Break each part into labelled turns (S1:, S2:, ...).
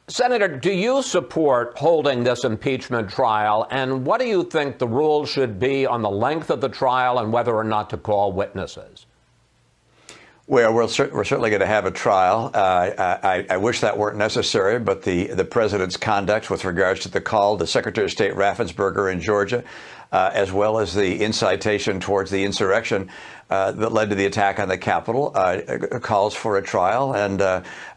S1: Senator, do you support holding this impeachment trial? And what do you think the rules should be on the length of the trial and whether or not to call witnesses?
S2: Well, we're certainly going to have a trial. I wish that weren't necessary, but the president's conduct with regards to the call to Secretary of State Raffensperger in Georgia, as well as the incitation towards the insurrection that led to the attack on the Capitol, calls for a trial. And,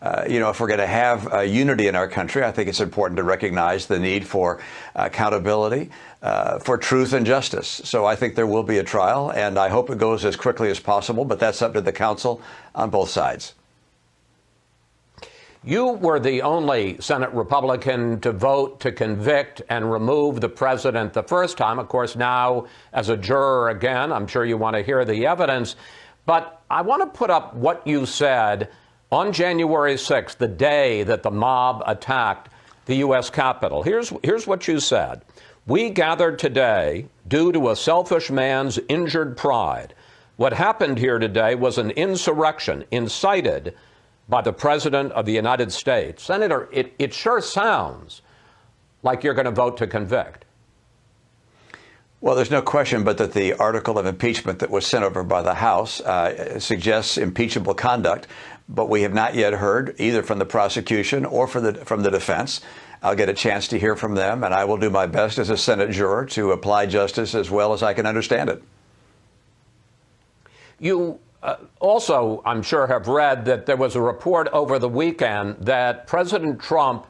S2: if we're going to have unity in our country, I think it's important to recognize the need for accountability, for truth and justice. So I think there will be a trial, and I hope it goes as quickly as possible, but that's up to the counsel on both sides.
S1: You were the only Senate Republican to vote to convict and remove the president the first time. Of course, now as a juror again, I'm sure you want to hear the evidence. But I want to put up what you said on January 6th, the day that the mob attacked the U.S. Capitol. Here's what you said. "We gathered today due to a selfish man's injured pride. What happened here today was an insurrection incited by the President of the United States." Senator, it sure sounds like you're going to vote to convict.
S2: Well, there's no question but that the article of impeachment that was sent over by the House suggests impeachable conduct, but we have not yet heard either from the prosecution or from the defense. I'll get a chance to hear from them, and I will do my best as a Senate juror to apply justice as well as I can understand it.
S1: You also, I'm sure, have read that there was a report over the weekend that President Trump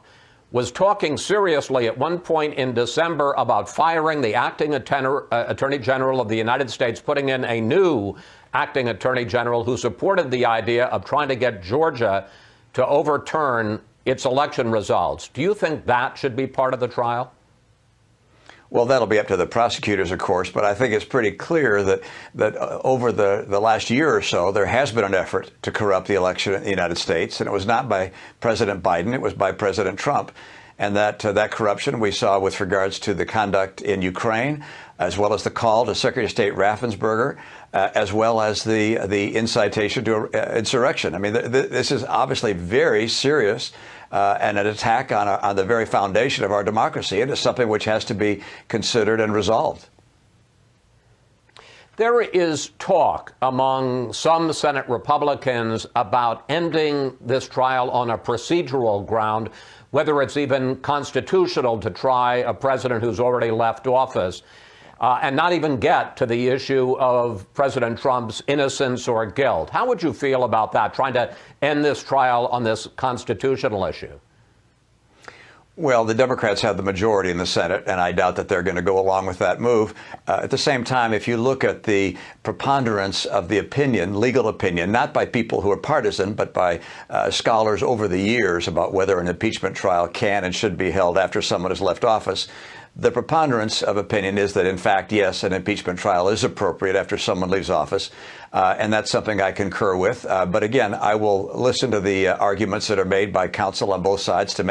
S1: was talking seriously at one point in December about firing the acting Attorney General of the United States, putting in a new acting Attorney General who supported the idea of trying to get Georgia to overturn its election results. Do you think that should be part of the trial?
S2: Well, that'll be up to the prosecutors, of course, but I think it's pretty clear that over the last year or so, there has been an effort to corrupt the election in the United States, and it was not by President Biden, it was by President Trump. And that corruption we saw with regards to the conduct in Ukraine, as well as the call to Secretary of State Raffensperger, as well as the incitation to insurrection. I mean, this is obviously very serious and an attack on the very foundation of our democracy. It is something which has to be considered and resolved.
S1: There is talk among some Senate Republicans about ending this trial on a procedural ground, whether it's even constitutional to try a president who's already left office, and not even get to the issue of President Trump's innocence or guilt. How would you feel about that, trying to end this trial on this constitutional issue?
S2: Well, the Democrats have the majority in the Senate, and I doubt that they're going to go along with that move. At the same time, if you look at the preponderance of the opinion, legal opinion, not by people who are partisan, but by scholars over the years about whether an impeachment trial can and should be held after someone has left office, the preponderance of opinion is that, in fact, yes, an impeachment trial is appropriate after someone leaves office. And that's something I concur with. But again, I will listen to the arguments that are made by counsel on both sides to make